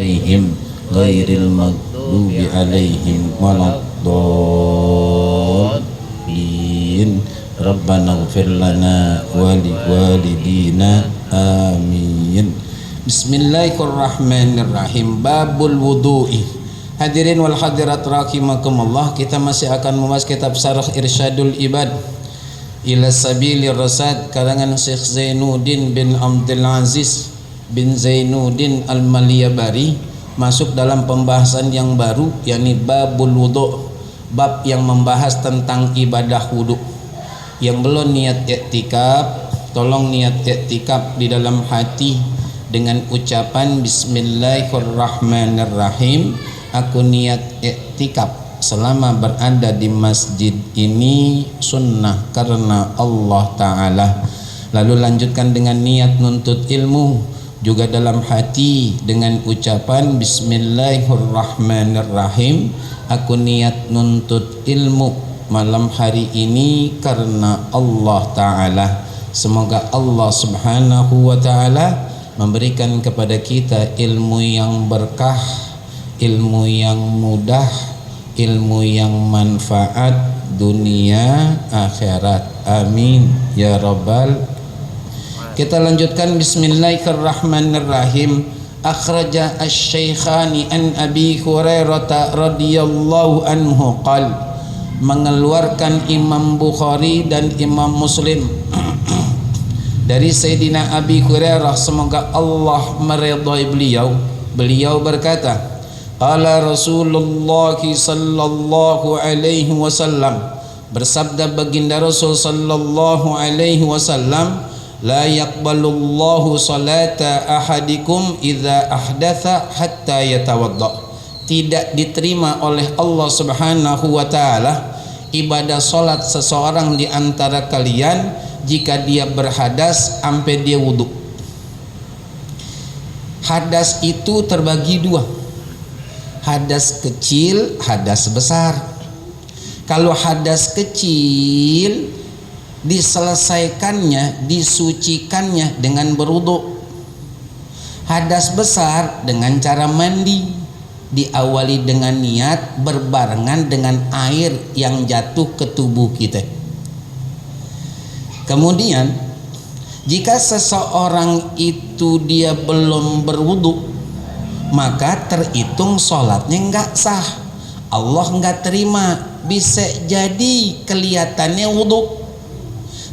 alaihim ghairil maghdubi alaihim waladdallin. Rabbana ighfir lana wa liwalidina amin. Bismillahirrahmanirrahim. Babul wudu'i. Hadirin wal hadirat rahimakumullah, kita masih akan membahas kitab Syarah Irsyadul Ibad ila Sabilir Rasyad karangan Syekh Zainuddin bin Abdul Aziz bin Zainuddin Al-Maliyabari. Masuk dalam pembahasan yang baru, yakni babul wudu', bab yang membahas tentang ibadah wudu'. Yang belum niat i'tikaf, tolong niat i'tikaf di dalam hati dengan ucapan Bismillahirrahmanirrahim. Aku niat i'tikaf selama berada di masjid ini sunnah karena Allah Ta'ala. Lalu lanjutkan dengan niat nuntut ilmu juga dalam hati dengan ucapan Bismillahirrahmanirrahim. Aku niat nuntut ilmu malam hari ini karena Allah Ta'ala. Semoga Allah Subhanahu wa Ta'ala memberikan kepada kita ilmu yang berkah, ilmu yang mudah, ilmu yang manfaat dunia akhirat. Amin ya rabbal. Kita lanjutkan. Bismillahirrahmanirrahim. Akhraja asy-syaikhani an Abi Hurairah radhiyallahu anhu qala, mengeluarkan Imam Bukhari dan Imam Muslim dari Sayyidina Abi Hurairah, semoga Allah meridhai beliau. Beliau berkata, qala Rasulullah sallallahu alaihi wasallam, bersabda baginda Rasul sallallahu alaihi wasallam, la yaqbalullahu salata ahadikum idza ahdatha hatta yatawadda. Tidak diterima oleh Allah Subhanahu wa Ta'ala ibadah solat seseorang di antara kalian jika dia berhadas sampai dia wudhu. Hadas itu terbagi dua, hadas kecil, hadas besar. Kalau hadas kecil diselesaikannya, disucikannya dengan berwudhu. Hadas besar dengan cara mandi, diawali dengan niat berbarengan dengan air yang jatuh ke tubuh kita. Kemudian jika seseorang itu dia belum berwudu, maka terhitung sholatnya enggak sah, Allah enggak terima. Bisa jadi kelihatannya wudu,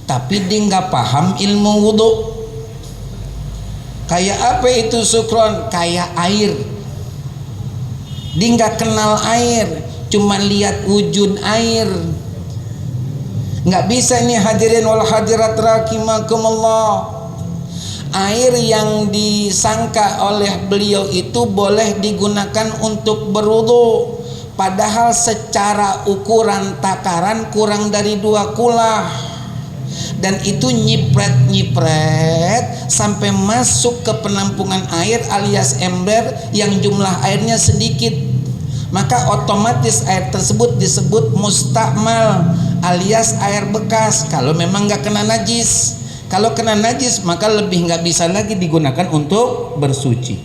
tapi dia enggak paham ilmu wudu. Kayak apa itu sukron? Kayak air, dia nggak kenal air, cuma lihat wujud air. Nggak bisa nih hadirin wal hadirat rahimakumullah. Air yang disangka oleh beliau itu boleh digunakan untuk berwudu, padahal secara ukuran takaran kurang dari 2 kulah. Dan itu nyipret sampai masuk ke penampungan air alias ember yang jumlah airnya sedikit, maka otomatis air tersebut disebut mustakmal alias air bekas kalau memang nggak kena najis. Kalau kena najis maka lebih nggak bisa lagi digunakan untuk bersuci.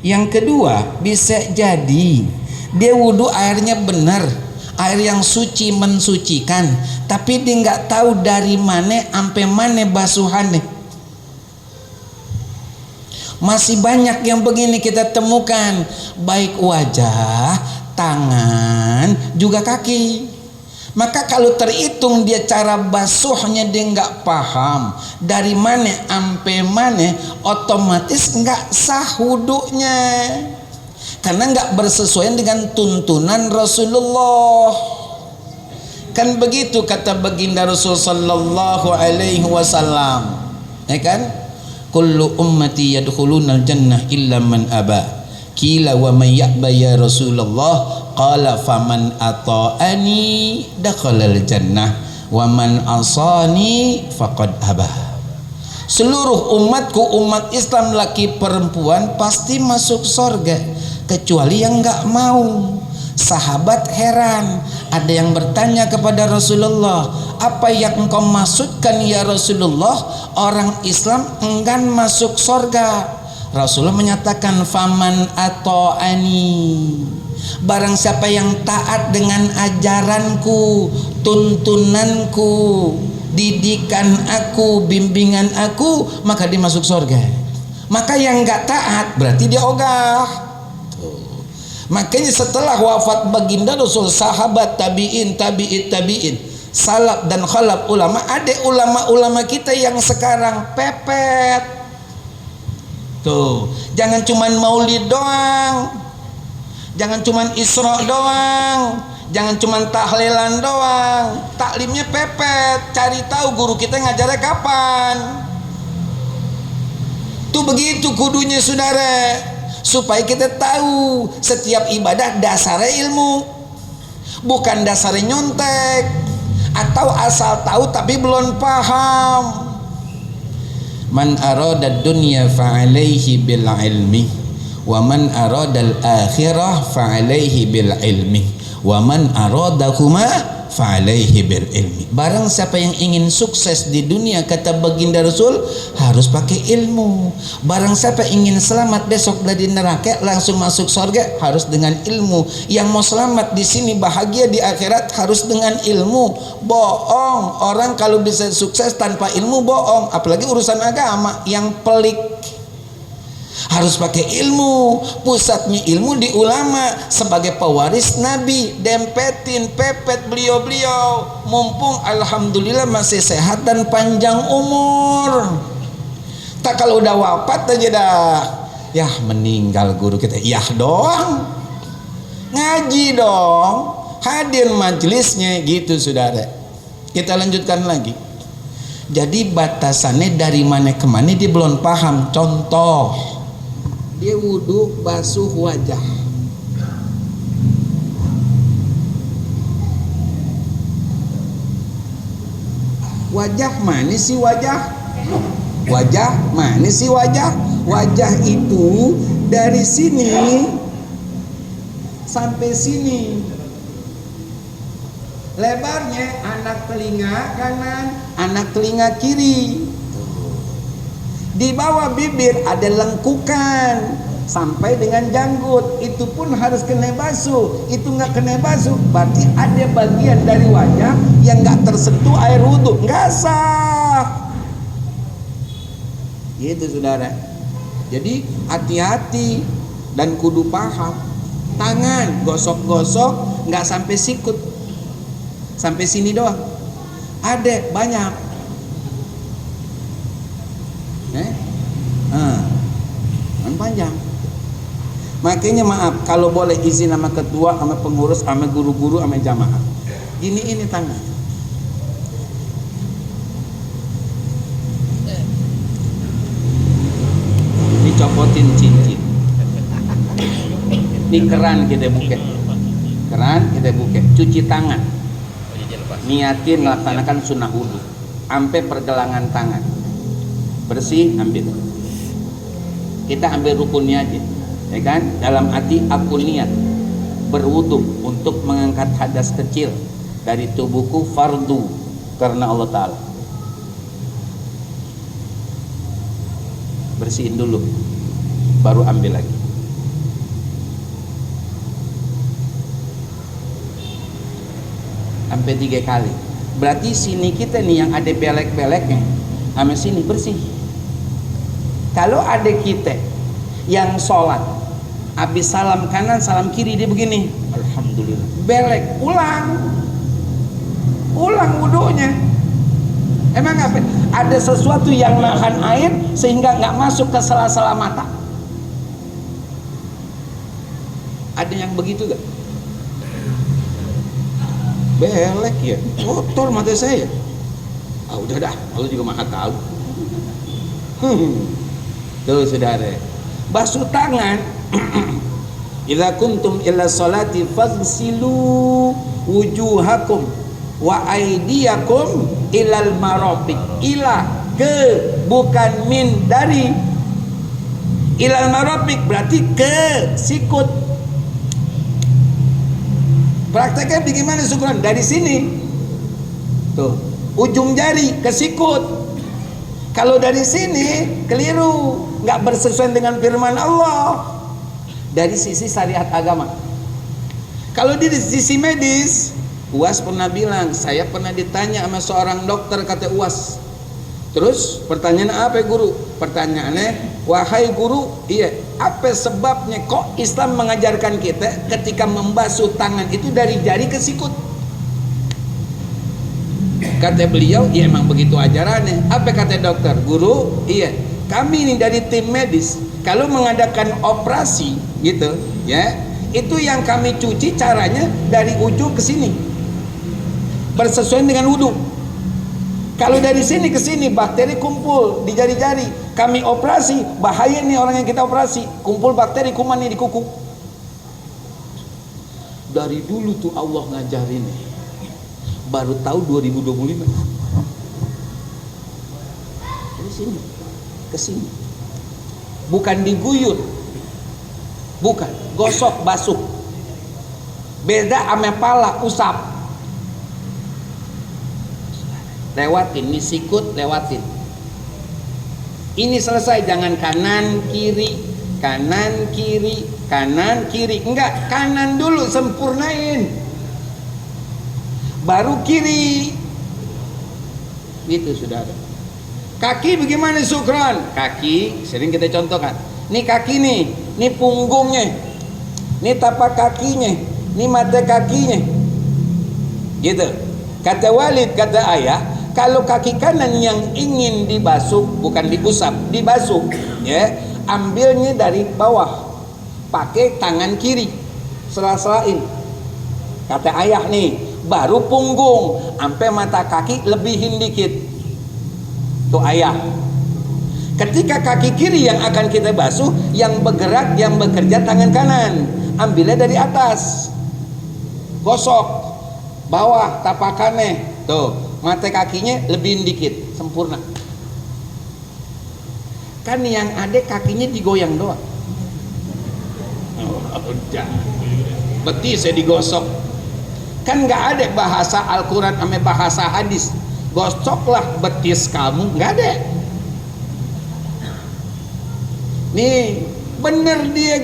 Yang kedua, bisa jadi dia wudhu airnya benar, air yang suci mensucikan, tapi dia nggak tahu dari mana sampai mana basuhannya. Masih banyak yang begini kita temukan, baik wajah, tangan, juga kaki. Maka kalau terhitung dia cara basuhnya dia nggak paham dari mana sampai mana, otomatis nggak sah wudunya, karena nggak bersesuaian dengan tuntunan Rasulullah. Kan begitu kata baginda Rasul sallallahu alaihi wasallam, ya kan? Kullu ummati yadkhulunal jannah illa man aba. Qila wa man ya'ba ya Rasulullah? Qala faman ata'ani dakhalal jannah wa man asani faqad aba. Seluruh umatku, umat Islam laki perempuan pasti masuk surga kecuali yang enggak mau. Sahabat heran, ada yang bertanya kepada Rasulullah, apa yang engkau maksudkan ya Rasulullah? Orang Islam enggan masuk surga. Rasulullah menyatakan faman ato'ani, barang siapa yang taat dengan ajaranku, tuntunanku, didikan aku, bimbingan aku, maka dia masuk surga. Maka yang gak taat berarti dia ogah. Makanya setelah wafat baginda Rasul, sahabat, tabi'in, tabi'in, salaf dan khalaf ulama, ada ulama-ulama kita yang sekarang pepet. Tuh, jangan cuman maulid doang, jangan cuman isra doang, jangan cuman tahlilan doang, taklimnya pepet. Cari tahu guru kita ngajarnya kapan. Tuh begitu kudunya saudara, supaya kita tahu setiap ibadah dasarnya ilmu, bukan dasarnya nyontek atau asal tahu tapi belum paham. Man arada dunya fa'alaihi bil ilmi, wa man arada al akhirah fa'alaihi bil ilmi, wa man aradahuma fa'alaihi bil ilmi. Barang siapa yang ingin sukses di dunia, kata baginda Rasul, harus pakai ilmu. Barang siapa ingin selamat besok dari neraka langsung masuk surga, harus dengan ilmu. Yang mau selamat di sini bahagia di akhirat harus dengan ilmu. Bohong orang kalau bisa sukses tanpa ilmu, bohong. Apalagi urusan agama yang pelik. Harus pakai ilmu. Pusatnya ilmu di ulama. Sebagai pewaris Nabi, dempetin, pepet beliau-beliau. Mumpung alhamdulillah masih sehat dan panjang umur. Tak kalau udah wafat aja dah, yah meninggal guru kita, yah doang. Ngaji dong, hadir majelisnya gitu saudara. Kita lanjutkan lagi. Jadi batasannya dari mana ke mana dia belum paham. Contoh, dia wudhu basuh wajah, wajah mana sih wajah? Wajah mana sih wajah? Wajah itu dari sini sampai sini, lebarnya anak telinga kanan, anak telinga kiri. Di bawah bibir ada lengkukan sampai dengan janggut, itu pun harus kena basuh. Itu nggak kena basuh berarti ada bagian dari wajah yang nggak tersentuh air wudhu, nggak sah. Gitu saudara. Jadi hati-hati dan kudu paham. Tangan gosok-gosok nggak sampai sikut, sampai sini doang. Ada banyak. Panjang. Makanya maaf, kalau boleh izin sama ketua, sama pengurus, sama guru-guru, sama jamaah, ini tangan. Dicopotin cincin. Ini keran kita buka. Keran kita buka. Cuci tangan. Niatin melaksanakan sunnah wudhu. Sampai pergelangan tangan. Bersih, ambil. Kita ambil rukunnya aja, ya kan? Dalam hati aku niat berwudu untuk mengangkat hadas kecil dari tubuhku, fardu karena Allah Ta'ala. Bersihin dulu, baru ambil lagi. Sampai 3 kali. Berarti sini kita nih yang ada belek-beleknya, sama sini bersih. Kalau ada kita yang sholat habis salam kanan salam kiri dia begini, alhamdulillah, belek, ulang wudunya. Emang apa? Ada sesuatu yang nahan air sehingga nggak masuk ke sela-sela mata. Ada yang begitu gak? Belek ya, kotor mata saya. Udah dah, Allah juga maha tahu. Tuh saudara, basuh tangan. Idza kuntum ila salati faghsilu wujuhakum wa aydiyakum ilal marafiq. Ila ke, bukan min, dari. Ilal marafiq berarti ke sikut. Prakteknya bagaimana syukuran? Dari sini. Tuh, ujung jari ke sikut. Kalau dari sini keliru. nggak bersesuaian dengan firman Allah dari sisi syariat agama. Kalau di sisi medis, UAS pernah bilang, saya pernah ditanya sama seorang dokter, kata UAS, terus pertanyaan apa guru? Pertanyaannya, wahai guru, iya, apa sebabnya kok Islam mengajarkan kita ketika membasuh tangan itu dari jari ke sikut? Kata beliau, iya emang begitu ajarannya. Apa kata dokter? Guru, iya, kami ini dari tim medis kalau mengadakan operasi gitu ya, itu yang kami cuci caranya dari ujung ke sini bersesuaian dengan wudhu. Kalau dari sini ke sini bakteri kumpul di jari-jari, kami operasi, bahaya nih orang yang kita operasi, kumpul bakteri kuman nih di kuku. Dari dulu tuh Allah ngajarin nih, baru tahu 2025. Dari sini ke sini, bukan diguyur, bukan gosok basuh, beda ame pala usap. Lewatin, ini sikut lewatin, ini selesai. Jangan kanan kiri, kanan kiri, kanan kiri, enggak, kanan dulu sempurnain, baru kiri. Gitu saudara. Kaki bagaimana Sukron? Kaki sering kita contohkan, ini kaki nih, ini punggungnya, ini tapak kakinya, ini mata kakinya, gitu. Kata Walid, kata ayah, kalau kaki kanan yang ingin dibasuh, bukan diusap, dibasuh, ya, ambilnya dari bawah, pakai tangan kiri, sela-selain. Kata ayah nih, baru punggung, sampai mata kaki lebihin dikit. Tuh ayah. Ketika kaki kiri yang akan kita basuh, yang bergerak, yang bekerja tangan kanan, ambilnya dari atas, gosok bawah tapakannya, tuh. Mata kakinya lebihin dikit, sempurna. Kan yang ada kakinya digoyang doang. Udah. Betisnya digosok. Kan nggak ada bahasa Al-Quran sama bahasa hadis, gosoklah betis kamu, nggak ada. Nih bener dia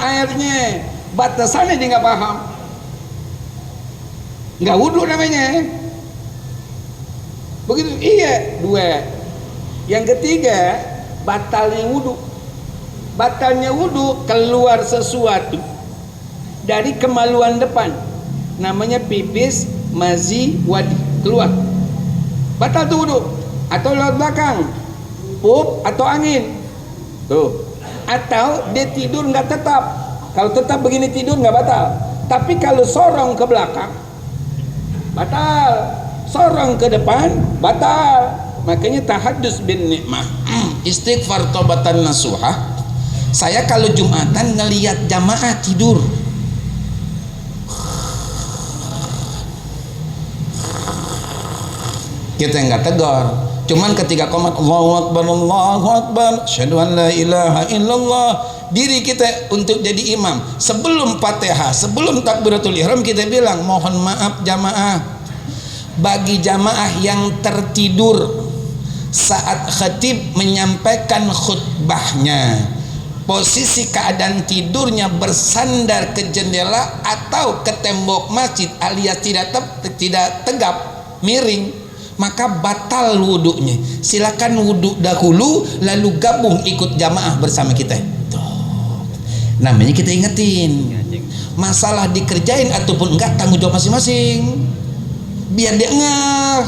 airnya, batasannya dia nggak paham, nggak wudhu namanya. Begitu, iya, dua. Yang ketiga, batalnya wudhu. Batalnya wudhu keluar sesuatu dari kemaluan depan, namanya pipis, mazi, wadi, keluar, batal tuh wudhu. Atau lewat belakang, pup atau angin, tuh. Atau dia tidur nggak tetap. Kalau tetap begini tidur nggak batal, tapi kalau sorong ke belakang batal, sorong ke depan batal. Makanya tahadus bin nikmah, istighfar taubatan nasuha. Saya kalau Jumatan ngelihat jamaah tidur, kita nggak tegur, cuman ketika qomat Allahu Akbar, asyhadu an la ilaha illallah, diri kita untuk jadi imam, sebelum Fatihah, sebelum takbiratul ihram, kita bilang mohon maaf jamaah. Bagi jamaah yang tertidur saat khatib menyampaikan khutbahnya, posisi keadaan tidurnya bersandar ke jendela atau ke tembok masjid alias tidak tegap, miring, maka batal wudhunya. Silakan wudhu dahulu lalu gabung ikut jamaah bersama kita. Namanya kita ingetin, masalah dikerjain ataupun enggak tanggung jawab masing-masing, biar dia ngeh.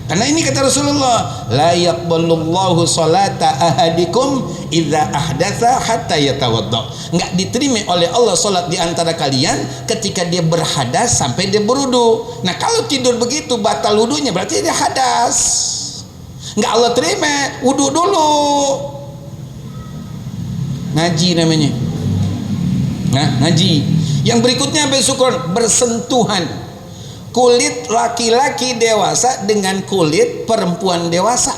Karena ini kata Rasulullah, la yaqbalullahu salata ahadikum idza ahdatsa hatta yatawadda. Enggak diterima oleh Allah salat di antara kalian ketika dia berhadas sampai dia berwudu. Nah, kalau tidur begitu batal wudunya, berarti dia hadas. Enggak Allah terima, wudu dulu. Ngaji namanya. Nah, ngaji. Yang berikutnya bersyukur, bersentuhan. Kulit laki-laki dewasa dengan kulit perempuan dewasa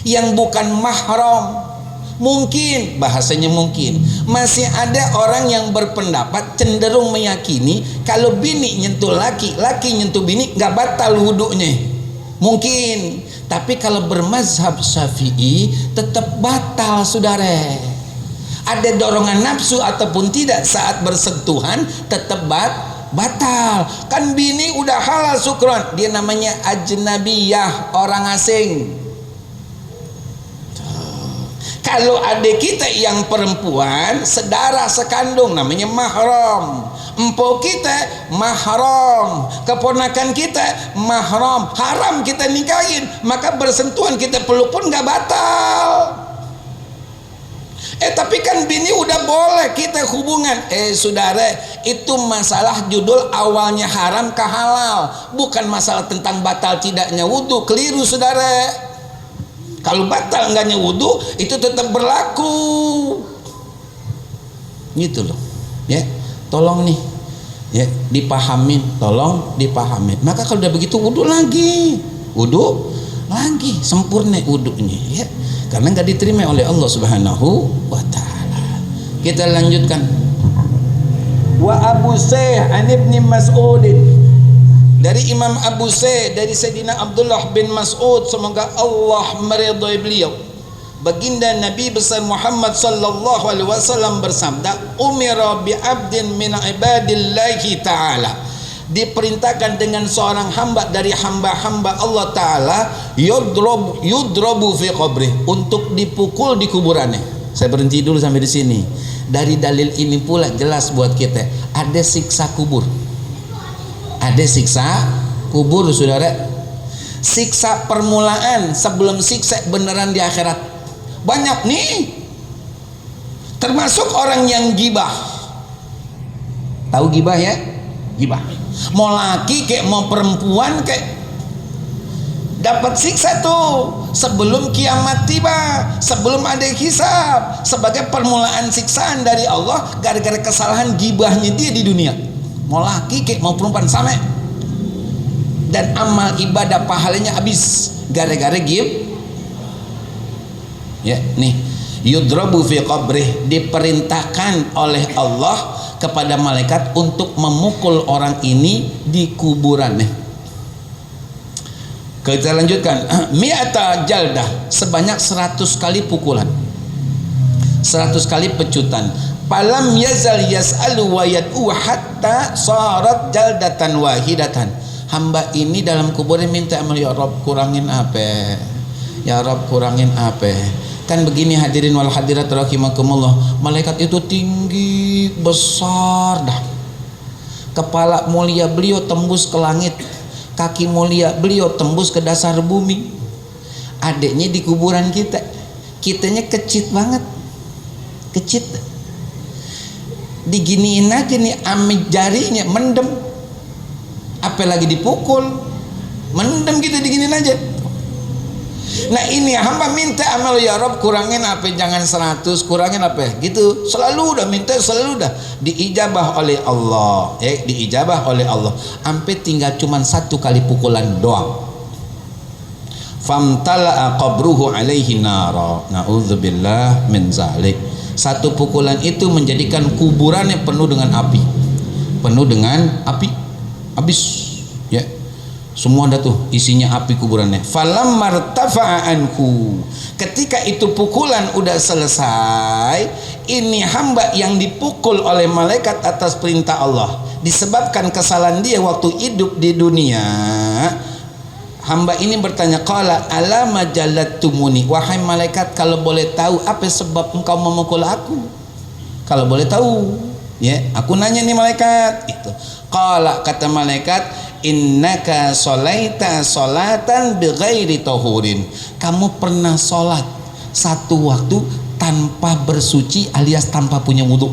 yang bukan mahram. Mungkin, bahasanya mungkin, masih ada orang yang berpendapat cenderung meyakini kalau bini nyentuh laki, laki nyentuh bini nggak batal wudhunya. Mungkin, Tapi kalau bermazhab Syafi'i tetap batal, saudara. Ada dorongan nafsu ataupun tidak saat bersentuhan tetap batal. Kan bini udah halal syukron, dia namanya ajnabiyah, orang asing. Kalau adik kita yang perempuan sedara sekandung namanya mahram, empok kita mahram, keponakan kita mahram, haram kita nikahin, maka bersentuhan kita peluk pun gak batal. Tapi kan bini udah boleh kita hubungan. Saudara, itu masalah judul awalnya haram ke halal, bukan masalah tentang batal tidaknya wudu. Keliru, saudara. Kalau batal enggaknya wudu itu tetap berlaku. Gitu loh. Ya, tolong nih. Ya, dipahamin, tolong dipahamin. Maka kalau udah begitu wudu lagi. Wudu lagi, sempurna wudunya, ya. Karena enggak diterima oleh Allah Subhanahu wa taala. Kita lanjutkan. Wa Abu Sa'id an Ibni Mas'ud, dari Imam Abu Sa'id, dari Sayyidina Abdullah bin Mas'ud, semoga Allah meridhai beliau, baginda Nabi besar Muhammad sallallahu alaihi wasallam bersabda, umira bi abdin min ibadillahi ta'ala, diperintahkan dengan seorang hamba dari hamba-hamba Allah Ta'ala, yudrabu fi qabri, untuk dipukul di kuburannya. Saya berhenti dulu sampai di sini. Dari dalil ini pula jelas buat kita ada siksa kubur. Ada siksa kubur, saudara. Siksa permulaan sebelum siksa beneran di akhirat. Banyak nih. Termasuk orang yang gibah. Tahu gibah ya? Gibah. Mau laki kayak mau perempuan kayak dapat siksa tuh sebelum kiamat tiba, sebelum ada hisab, sebagai permulaan siksaan dari Allah gara-gara kesalahan gibahnya dia di dunia. Mau laki kayak mau perempuan sama, dan amal ibadah pahalanya habis gara-gara ya nih, yudrabu fi qabrih, diperintahkan oleh Allah kepada malaikat untuk memukul orang ini di kuburannya. Kita lanjutkan. Mi'ata jaldah, sebanyak 100 kali pukulan, 100 kali pecutan. Falam yazal yas'alu wa yad'u hatta sarat jaldatan wahidatan. Hamba ini dalam kuburnya minta amal, ya Rabb kurangin apa, ya Rabb kurangin apa. Kan begini hadirin wal hadirat rahimakumullah, malaikat itu tinggi besar dah, kepala mulia beliau tembus ke langit, kaki mulia beliau tembus ke dasar bumi. Adiknya di kuburan kita, kitanya kecil banget, kecil, diginiin aja nih amit jarinya mendem, apalagi dipukul mendem gitu, diginiin aja. Nah ini hamba minta amal, ya Rob kurangin apa, jangan 100, kurangin apa gitu, selalu udah minta, selalu udah diijabah oleh Allah, diijabah oleh Allah, sampai tinggal cuman 1 kali pukulan doang. Famtala'a qabruhu alaihi nara, na'udzubillah min zalik. 1 pukulan itu menjadikan kuburannya penuh dengan api, penuh dengan api, habis ya. Semua ada tuh isinya api kuburannya. Falam martafa'a anhu, ketika itu pukulan udah selesai, ini hamba yang dipukul oleh malaikat atas perintah Allah, disebabkan kesalahan dia waktu hidup di dunia. Hamba ini bertanya, qala alama jalattumuni, wahai malaikat kalau boleh tahu apa sebab engkau memukul aku, kalau boleh tahu ya. Aku nanya nih malaikat itu. Qala, kata malaikat, innaka sholaita sholatan bighairi tahurin, kamu pernah sholat 1 waktu tanpa bersuci alias tanpa punya wudu.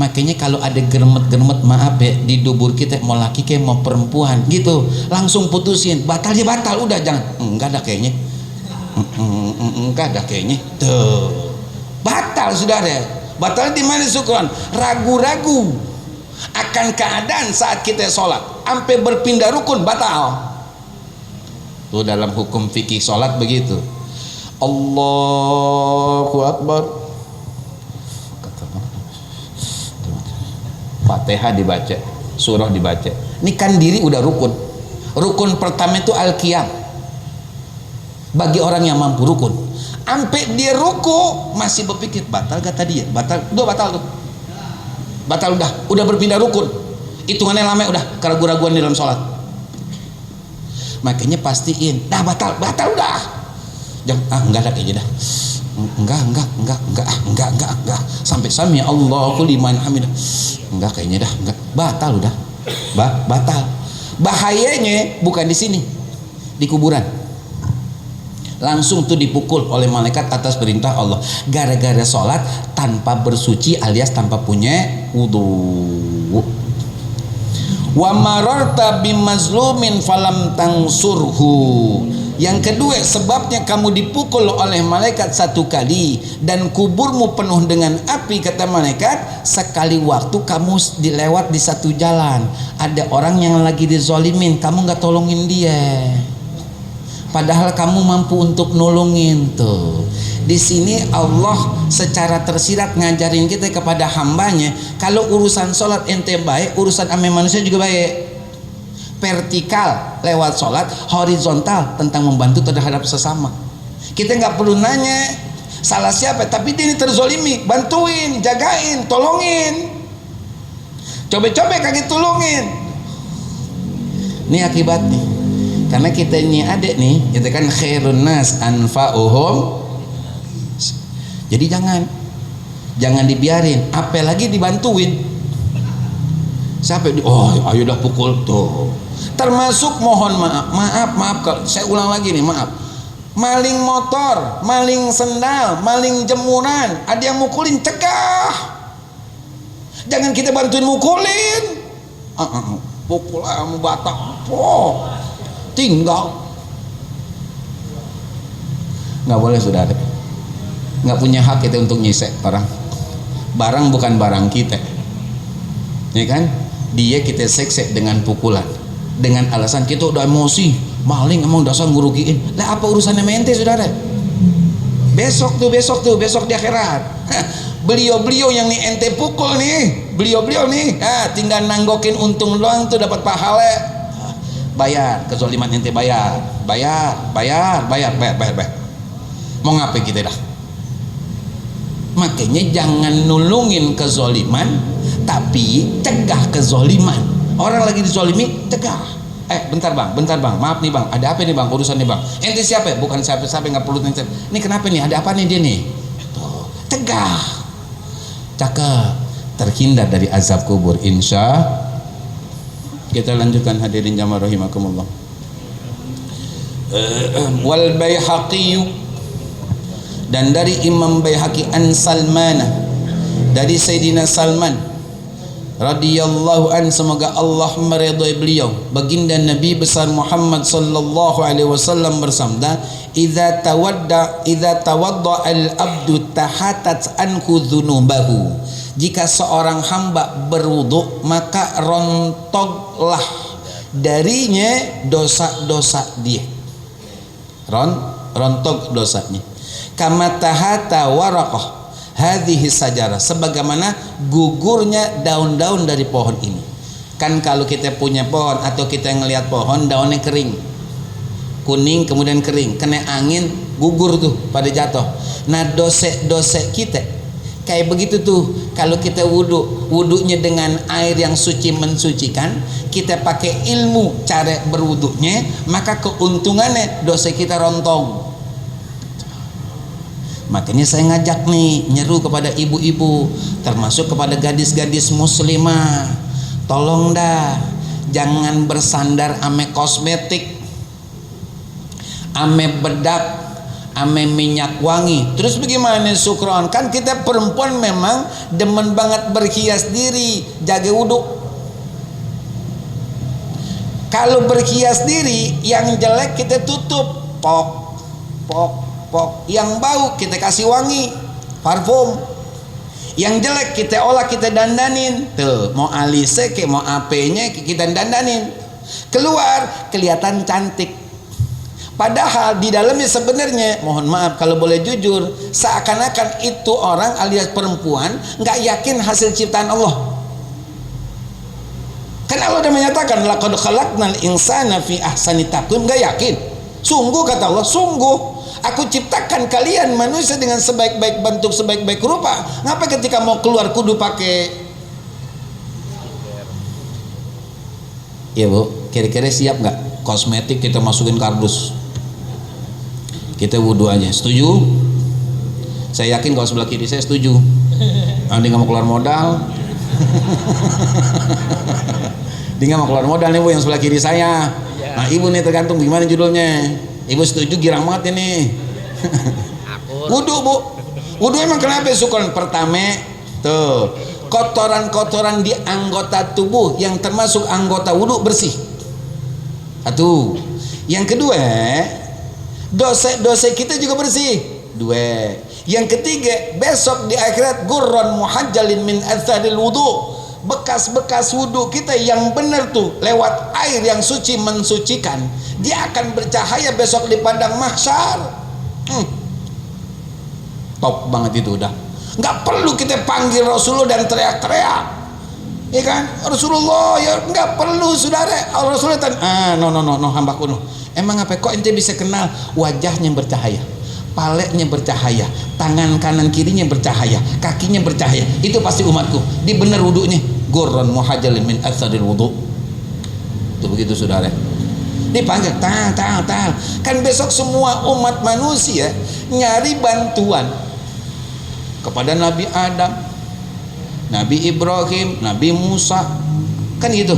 Makanya kalau ada germet-germet, maaf ya, di dubur kita, mau laki kayak mau perempuan gitu, langsung putusin, batal ya batal, udah jangan, enggak ada kayaknya, enggak ada kayaknya tuh, batal saudara. Batal di mana syukron? Ragu-ragu akan keadaan saat kita sholat sampai berpindah rukun, batal tuh. Dalam hukum fikih sholat begitu. Allahu Akbar, Fatihah dibaca, surah dibaca, ini kan diri udah rukun. Rukun pertama itu al-qiyam, bagi orang yang mampu rukun. Sampai dia ruku masih berpikir batal gak tadi ya, batal tuh, batal udah berpindah rukun, hitungannya lama udah keraguan-raguan di dalam sholat. Makanya pastiin dah batal udah, jangan enggak ada kayaknya dah, enggak sampai sami Allahu liman hamidah, enggak kayaknya dah, enggak batal udah, batal. Bahayanya bukan di sini, di kuburan langsung tuh dipukul oleh malaikat atas perintah Allah gara-gara sholat tanpa bersuci alias tanpa punya wudu. Wa mararta bimazlumin falam tangsurhu. Yang kedua sebabnya kamu dipukul oleh malaikat satu kali dan kuburmu penuh dengan api, kata malaikat, sekali waktu kamu dilewat di satu jalan ada orang yang lagi dizolimin, kamu nggak tolongin dia, padahal kamu mampu untuk nolongin tuh. Di sini Allah secara tersirat ngajarin kita kepada hambanya, kalau urusan sholat ente baik, urusan ame manusia juga baik. Vertikal lewat sholat, horizontal tentang membantu terhadap sesama. Kita nggak perlu nanya salah siapa, tapi dia ini terzolimi, bantuin, jagain, tolongin. Coba-coba kaki tolongin. Ini akibatnya. Karena kita ini adik nih, kita kan khairun nas anfa'uhum. Jadi jangan dibiarin, apalagi dibantuin. Siapa ayo dah pukul tuh. Termasuk mohon maaf kalau saya ulang lagi nih, maaf. Maling motor, maling sendal, maling jemuran, ada yang mukulin, cegah. Jangan kita bantuin mukulin. Pukul kamu batak. Tinggal nggak boleh, saudara. Nggak punya hak kita untuk nyisek barang bukan barang kita, ya kan? Dia kita seksek dengan pukulan dengan alasan kita udah emosi, maling emang dasar ngurugiin lah, apa urusannya mente, saudara? Besok di akhirat beliau yang nih ente pukul nih, beliau nih tinggal nanggokin untung doang tuh dapat pahala. Bayar kezoliman ente, bayar. Mau ngapain kita dah? Makanya jangan nulungin kezoliman, tapi cegah kezoliman. Orang lagi dizolimi, cegah. Bentar bang, maaf nih bang, ada apa nih bang, urusannya bang? Ente siapa? Bukan siapa, nggak perlu ente. Ini kenapa nih? Ada apa nih dia nih? Tuh, cegah. Cakep, terhindar dari azab kubur, insya. Kita lanjutkan hadirin jamaah rahimakumullah. Wal Baihaqi, dan dari Imam Baihaqi an Salman, dari Sayyidina Salman radhiyallahu an, semoga Allah meridhai beliau, baginda Nabi besar Muhammad sallallahu alaihi wasallam bersabda, idza tawadda al-abdu tahatat anhu dzunubahu. Jika seorang hamba berwudu, maka rontoglah darinya dosa-dosa dia. Rontok dosanya. Kama tahata waraqah hadhihi sajarah, sebagaimana gugurnya daun-daun dari pohon ini. Kan kalau kita punya pohon atau kita ngelihat pohon, daunnya kering, kuning kemudian kering, kena angin gugur tuh pada jatuh. Nah dosa kita kayak begitu tuh. Kalau kita wudunya dengan air yang suci mensucikan, kita pakai ilmu cara berwudunya, maka keuntungannya dosa kita rontong. Makanya saya ngajak nih, nyeru kepada ibu-ibu, termasuk kepada gadis-gadis muslimah, tolong dah jangan bersandar ame kosmetik, ame bedak, ame minyak wangi. Terus bagaimana sukron? Kan kita perempuan memang demen banget berhias diri, jaga wudhu. Kalau berhias diri, yang jelek kita tutup, pok. Yang bau kita kasih wangi, parfum. Yang jelek kita olah, kita dandanin. Tuh, mau alise ke mau apenya kita dandanin. Keluar kelihatan cantik. Padahal di dalamnya sebenarnya, mohon maaf kalau boleh jujur, seakan-akan itu orang alias perempuan nggak yakin hasil ciptaan Allah. Kan Allah udah menyatakan laqad khalaqnal insana fi ahsani taqwim, nggak yakin. Sungguh kata Allah, sungguh aku ciptakan kalian manusia dengan sebaik-baik bentuk, sebaik-baik rupa. Ngapa ketika mau keluar kudu pakai? Ya bu, kira-kira siap nggak? Kosmetik kita masukin kardus, kita wudhu aja. Setuju? Saya yakin kalau sebelah kiri saya setuju. Nanti nggak mau keluar modal. Dia nggak mau keluar modal nih bu, yang sebelah kiri saya. Nah ibu nih tergantung gimana judulnya. Ibu setuju girang banget ini. Wudhu bu, wudhu emang kenapa syukuran? Pertama tuh, kotoran-kotoran di anggota tubuh yang termasuk anggota wudhu bersih. Satu. Yang kedua, dosa-dosa kita juga bersih. Dua. Yang ketiga, besok di akhirat gurran muhajjalin min atharil wudhu. Bekas-bekas wudhu kita yang benar tuh lewat air yang suci mensucikan, dia akan bercahaya besok di padang mahsyar. Top banget itu udah. Nggak perlu kita panggil Rasulullah dan teriak-teriak, ya kan? Rasulullah ya nggak perlu saudara. Rasulullah no hambaku no. Emang apa kok ente bisa kenal wajahnya bercahaya, paleknya bercahaya, tangan kanan kirinya bercahaya, kakinya bercahaya? Itu pasti umatku. Di bener wudunya gurran muhajjalin min atharil wudu. Itu begitu saudara. Dipanggil tal. Kan besok semua umat manusia nyari bantuan kepada Nabi Adam, Nabi Ibrahim, Nabi Musa, kan gitu.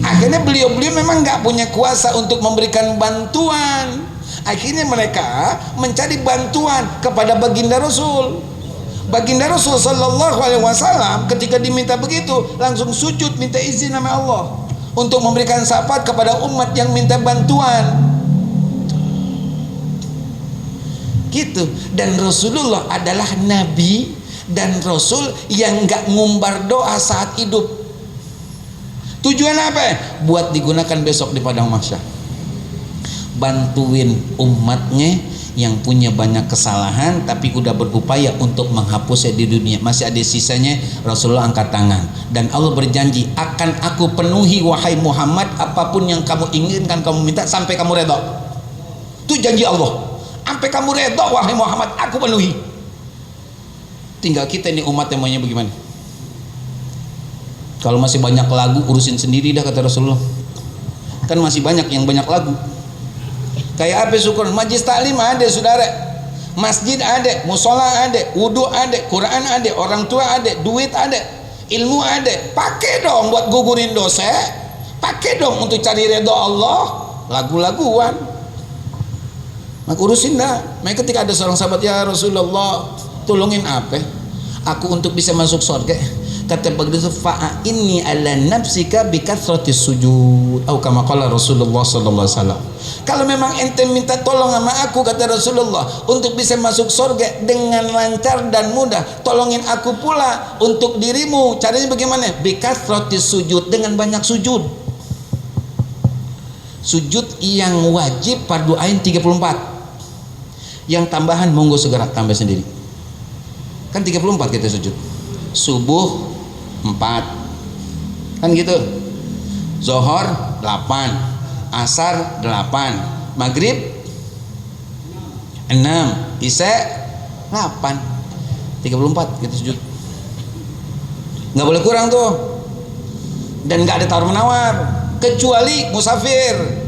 Akhirnya beliau-beliau memang nggak punya kuasa untuk memberikan bantuan. Akhirnya mereka mencari bantuan kepada baginda Rasul. Baginda Rasul Sallallahu Alaihi Wasallam ketika diminta begitu langsung sujud minta izin sama Allah untuk memberikan syafaat kepada umat yang minta bantuan. Gitu. Dan Rasulullah adalah Nabi dan Rasul yang nggak ngumbar doa saat hidup. Tujuan apa? Buat digunakan besok di padang mahsyar. Bantuin umatnya yang punya banyak kesalahan tapi udah berupaya untuk menghapusnya di dunia. Masih ada sisanya, Rasulullah angkat tangan dan Allah berjanji, akan aku penuhi wahai Muhammad apapun yang kamu inginkan, kamu minta sampai kamu redha. Itu janji Allah, sampai kamu redha wahai Muhammad aku penuhi. Tinggal kita ini umat yang maunya bagaimana. Kalau masih banyak lagu urusin sendiri dah kata Rasulullah. Kan masih banyak yang banyak lagu. Kayak apa syukur? Majlis taklim ada saudara, masjid ada, musola ada, wudhu ada, Quran ada, orang tua ada, duit ada, ilmu ada. Pakai dong buat gugurin dosa, pakai dong untuk cari redha Allah. Lagu-laguan maka urusin dah. Maka ketika ada seorang sahabat, ya Rasulullah tolongin apa aku untuk bisa masuk surga, kata begitu, fa'inni ala nafsika bikathratis sujud, atau kama qala Rasulullah sallallahu alaihi wasallam. Kalau memang ente minta tolong sama aku kata Rasulullah untuk bisa masuk surga dengan lancar dan mudah, tolongin aku pula untuk dirimu. Caranya bagaimana? Bikathratis sujud, dengan banyak sujud. Sujud yang wajib fardu ain 34. Yang tambahan monggo segera tambah sendiri. Kan 34 kita sujud. Subuh 4 kan gitu, Zohor 8, Asar 8, Maghrib 6, Isya 8, 34 kita sujud. Nggak boleh kurang tuh. Dan nggak ada tawar menawar kecuali musafir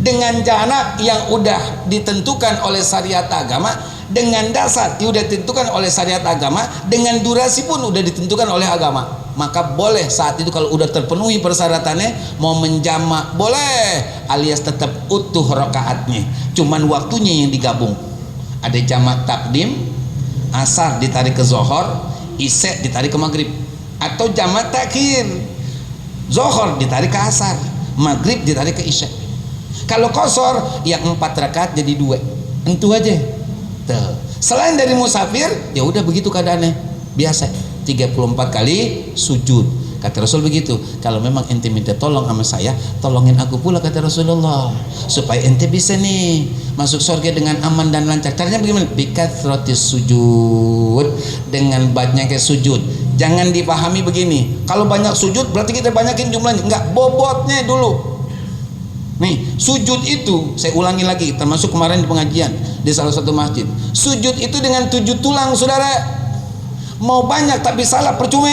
dengan jarak yang udah ditentukan oleh syariat agama, dengan dasar sudah ditentukan oleh syariat agama, dengan durasi pun udah ditentukan oleh agama. Maka boleh saat itu kalau udah terpenuhi persyaratannya mau menjamak boleh, alias tetap utuh rakaatnya, cuman waktunya yang digabung. Ada jamak takdim, asar ditarik ke zohor, isya ditarik ke maghrib, atau jamak takhir, zohor ditarik ke asar, maghrib ditarik ke isya. Kalau kosor yang 4 rakaat jadi 2, itu aja. Tuh. Selain dari musafir ya udah begitu keadaannya biasa 34 kali sujud. Kata Rasul begitu. Kalau memang ente minta tolong sama saya, tolongin aku pula kata Rasulullah, supaya ente bisa nih masuk surga dengan aman dan lancar. Caranya bagaimana? Bikathratis sujud, dengan banyaknya sujud. Jangan dipahami begini, kalau banyak sujud berarti kita banyakin jumlahnya. Enggak, bobotnya dulu. Nih, sujud itu saya ulangi lagi, termasuk kemarin di pengajian di salah satu masjid. Sujud itu dengan 7 tulang, saudara. Mau banyak tapi salah percuma.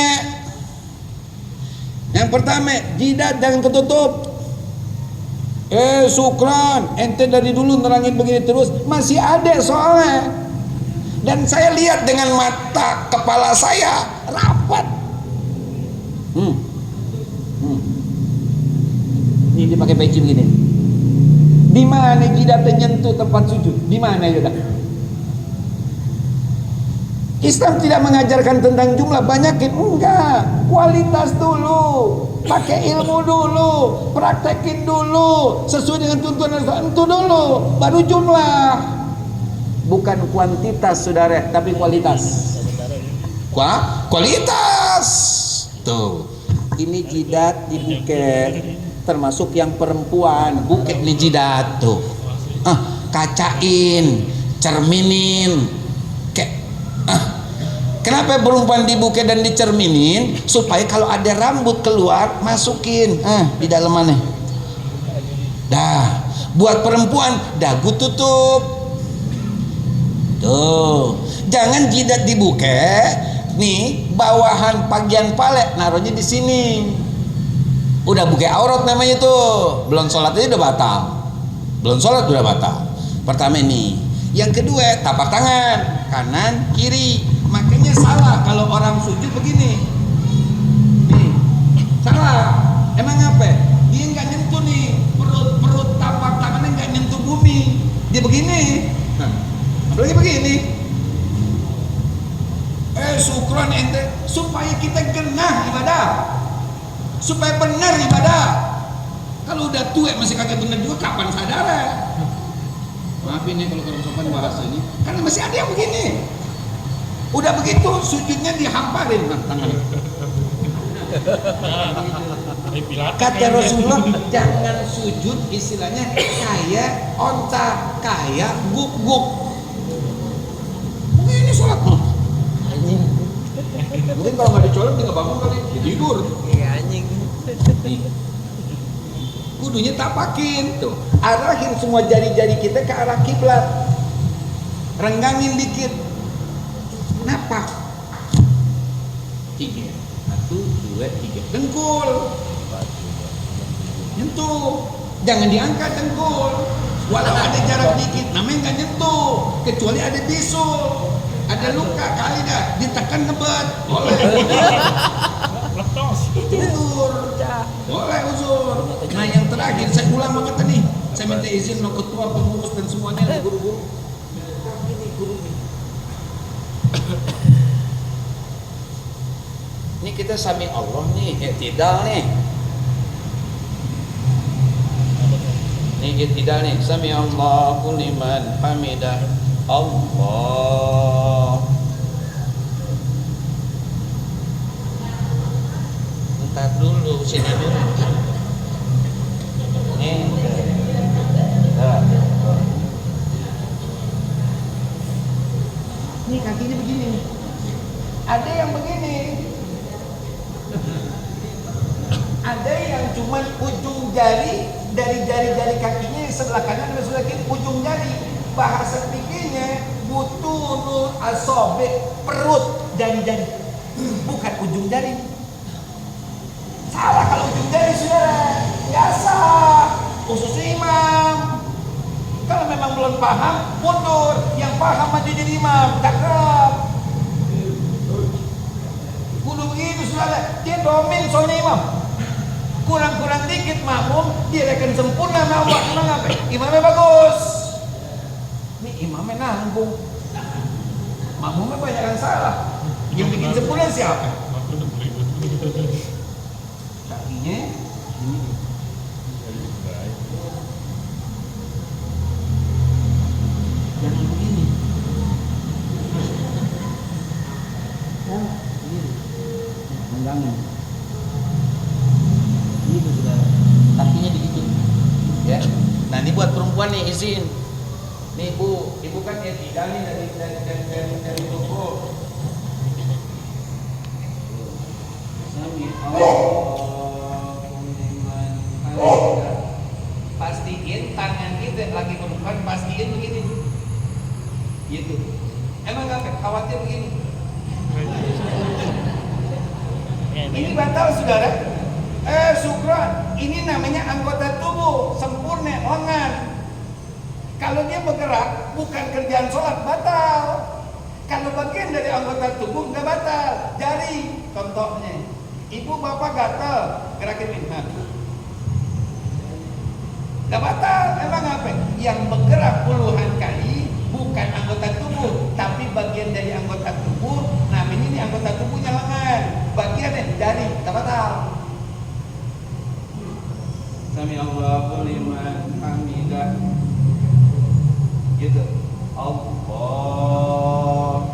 Yang pertama, jidat jangan ketutup. Syukran, ente dari dulu nerangin begini terus, masih ada soalnya. Dan saya lihat dengan mata kepala saya rapat. Ini dia pakai peci begini. Di mana jidatnya nyentuh tempat sujud? Di mana ya? Islam tidak mengajarkan tentang jumlah, banyakin, enggak. Kualitas dulu, pakai ilmu dulu, praktekin dulu, sesuai dengan tuntunan itu dulu, baru jumlah. Bukan kuantitas, saudara, tapi kualitas. Kualitas. Tuh, ini jidat dibuket, termasuk yang perempuan, buket nih jidat tuh. Kacain, cerminin. Kenapa perempuan dibuka dan dicerminin? Supaya kalau ada rambut keluar, masukin di dalam mana. Dah, buat perempuan dagu tutup. Tuh, jangan jidat dibuka. Nih, bawahan bagian palek naruhnya di sini. Udah buka aurat namanya tuh. Belum sholat aja udah batal. Belum sholat udah batal. Pertama ini. Yang kedua, tapak tangan kanan kiri. Makanya salah kalau orang sujud begini. Nih, salah. Emang apa? Dia nggak nyentuh nih perut tapak tangannya nggak nyentuh bumi. Dia begini. Apalagi begini. Syukran ente supaya kita genah ibadah, supaya benar ibadah. Kalau udah tua masih kagak benar juga, kapan sadar? Maafin ya kalau kurang sopan bahasa ini, karena masih ada yang begini. Udah begitu sujudnya dihamparin tangannya. Kata Rasulullah, jangan sujud istilahnya kayak onta, kayak guk-guk. Mungkin ini sholat mungkin kalau nggak dicolok dia nggak bangun kali, dia tidur. Iya anjing. Kudunya tapakin tuh, arahin semua jari-jari kita ke arah kiblat, renggangin dikit, napak. 3, 1, 2, 3, dengkul, nyentuh, jangan diangkat dengkul, walau ada jarak dikit, namanya nggak nyentuh, kecuali ada bisul. Ada luka kali dah, ditekan ngebet, boleh. Tidur, boleh uzur. Nah yang terakhir saya ulang banget nih, saya minta izin sama ketua pengurus dan semuanya guru-guru. Ini guru ini kita sami Allah nih, tidak nih. Ini tidak nih, sami Allahu liman hamidah. Allah. Entar dulu, sini dulu. Nih. Ini kakinya begini. Ada yang begini. Ada yang cuma ujung jari dari jari-jari kakinya sebelah kanan dan sebelah kiri ujung jari. Bahasa fikihnya butunul asobe, perut jari-jari, bukan ujung jari. Salah kalau ujung jari, saudara, nggak sah. Khususnya imam. Kalau memang belum paham, mundur. Yang paham maju jadi imam, cakep. Kudu begitu, saudara. Dia domin soalnya imam. Kurang-kurang dikit makmum, dia akan sempurna sama apa? Imamnya bagus. Ini imamnya nanggung, makmumnya banyak yang salah. Yang bikin sempurna siapa? Kakinya ini. Jangan begini. Begini. Mengganggu. Ini sudah kakinya begitu. Ya. Nah ini buat perempuan nih, izin. Nih ibu kan ya tidak nih dari toko. Sami Allah liman hamidah. Pas Gitu. Emang nggak khawatir begini? Ini batal saudara. Syukran. Ini namanya anggota tubuh sempurna, lengan. Kalau dia bergerak bukan kerjaan sholat, batal. Kalau bagian dari anggota tubuh nggak batal. Jari contohnya. Ibu bapak gatal, gerakin ini. Nggak batal. Emang apa? Yang bergerak puluhan kali bukan anggota tubuh, tapi bagian dari anggota tubuh. Namanya ini anggota tubuhnya lengan. Bagiannya jari, nggak batal. Sami Allahu liman hamidah. Gitu. Allah.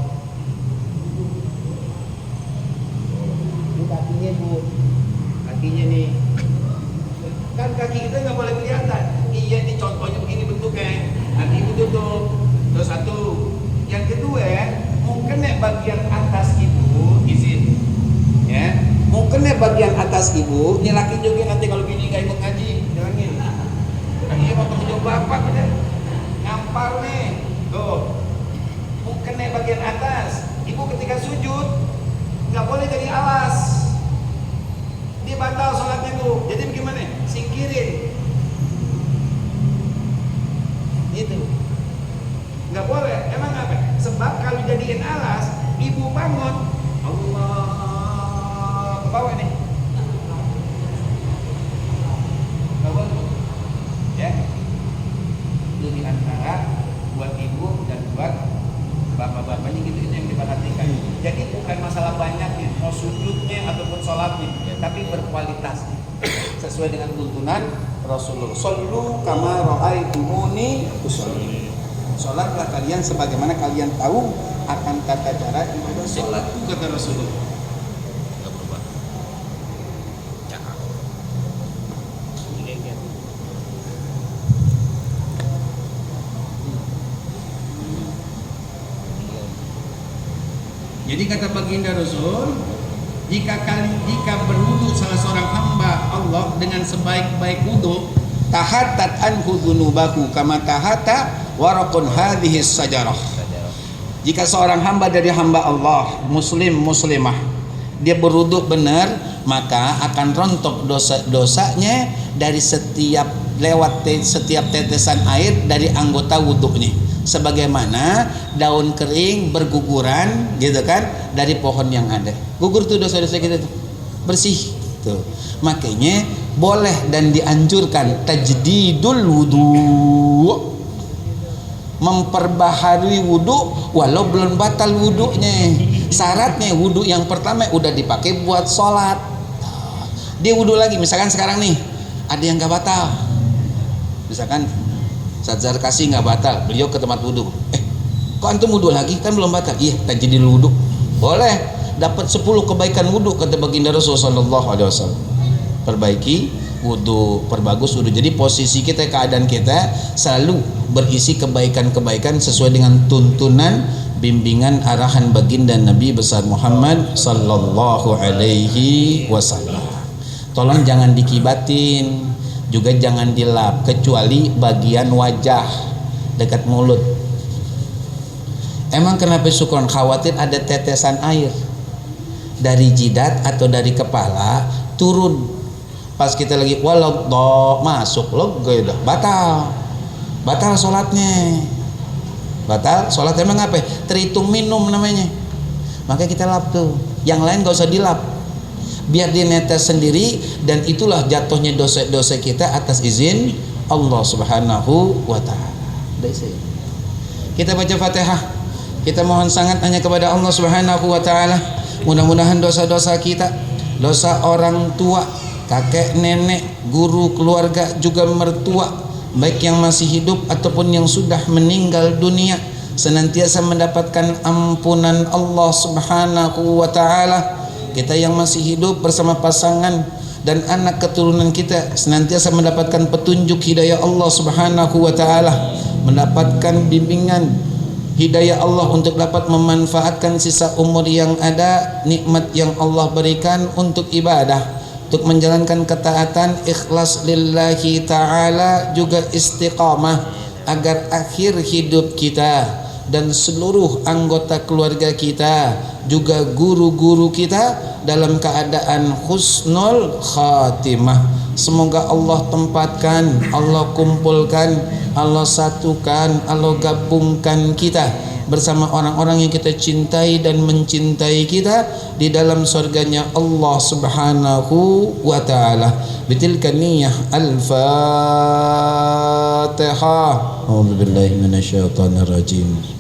Ini kakinya bu, kakinya nih. Kan kaki kita nggak boleh kelihatan. Iya, ini contohnya begini bentuknya. Nanti ibu tutup. Terus satu. Yang kedua, mungkin bagian atas ibu izin, ya. Mungkin bagian atas ibu. Ini laki juga nanti kalau gini nggak ikut ngaji, jangan. Kakinya mau tanggung bapak udah. Ngampar nih, tuh. Mungkin bagian atas. Ibu ketika sujud nggak boleh jadi alas. Dia batal sholatnya tuh. Jadi bagaimana? Singkirin. Itu. Nggak boleh. Emang apa? Sebab kalau jadiin alas, ibu bangun, Allah ke bawah nih. Nggak boleh. Ya. Itu diantara buat ibu dan buat bapak-bapaknya gitu, itu yang diperhatikan. Jadi bukan masalah banyaknya, mau sujudnya ataupun sholatnya, tapi berkualitas sesuai dengan tuntunan Rasulullah. Shollu kama ra'aitumuni usolli. Sholatlah kalian sebagaimana kalian tahu akan tata cara ibadah sholat, kata Rasulullah. Enggak berubah. Cakap. Jadi kata baginda Rasul, jika berwudu salah seorang hamba Allah dengan sebaik-baik wudu, tahatat anhu dzunubahu kama tahata waraqun hadhihi sajarah. Jika seorang hamba dari hamba Allah, muslim muslimah, dia berwudu benar, maka akan rontok dosa-dosanya dari setiap tetesan air dari anggota wudunya. Sebagaimana daun kering berguguran gitu kan dari pohon yang ada, gugur tuh dosa-dosa kita tuh, bersih tuh. Makanya boleh dan dianjurkan tajdidul wudu, memperbaharui wudu walau belum batal wudunya. Syaratnya wudu yang pertama udah dipakai buat sholat, dia wudu lagi. Misalkan sekarang nih ada yang nggak batal, misalkan Sadzar kasih nggak batal, beliau ke tempat wudhu. Kok antum wudhu lagi? Kan belum batal. Iya, tajdidul wudhu. Boleh, dapat 10 kebaikan wudhu kata baginda Rasulullah SAW. Perbaiki wudhu, perbagus wudhu. Jadi posisi kita, keadaan kita selalu berisi kebaikan-kebaikan sesuai dengan tuntunan, bimbingan, arahan baginda Nabi besar Muhammad Sallallahu Alaihi Wasallam. Tolong jangan dikibatin, juga jangan dilap, kecuali bagian wajah dekat mulut. Emang kenapa syukron? Khawatir ada tetesan air dari jidat atau dari kepala turun pas kita lagi walau masuk lo gitu, batal sholatnya, batal sholat. Emang apa? Terhitung minum namanya. Maka kita lap tuh, yang lain gak usah dilap, biar dia netes sendiri, dan itulah jatuhnya dosa-dosa kita atas izin Allah Subhanahu wa taala. Kita baca Fatihah, kita mohon sangat hanya kepada Allah Subhanahu wa taala. Mudah-mudahan dosa-dosa kita, dosa orang tua, kakek, nenek, guru, keluarga, juga mertua, baik yang masih hidup ataupun yang sudah meninggal dunia, senantiasa mendapatkan ampunan Allah Subhanahu wa taala. Kita yang masih hidup bersama pasangan dan anak keturunan kita senantiasa mendapatkan petunjuk hidayah Allah Subhanahu wa taala, mendapatkan bimbingan hidayah Allah untuk dapat memanfaatkan sisa umur yang ada, nikmat yang Allah berikan untuk ibadah, untuk menjalankan ketaatan, ikhlas lillahi taala, juga istiqamah agar akhir hidup kita dan seluruh anggota keluarga kita, juga guru-guru kita dalam keadaan husnul khatimah. Semoga Allah tempatkan, Allah kumpulkan, Allah satukan, Allah gabungkan kita bersama orang-orang yang kita cintai dan mencintai kita di dalam surganya Allah Subhanahu wa taala. Bitilka niyyah al-Fatihah. A'udzu billahi minasyaitonir rajim.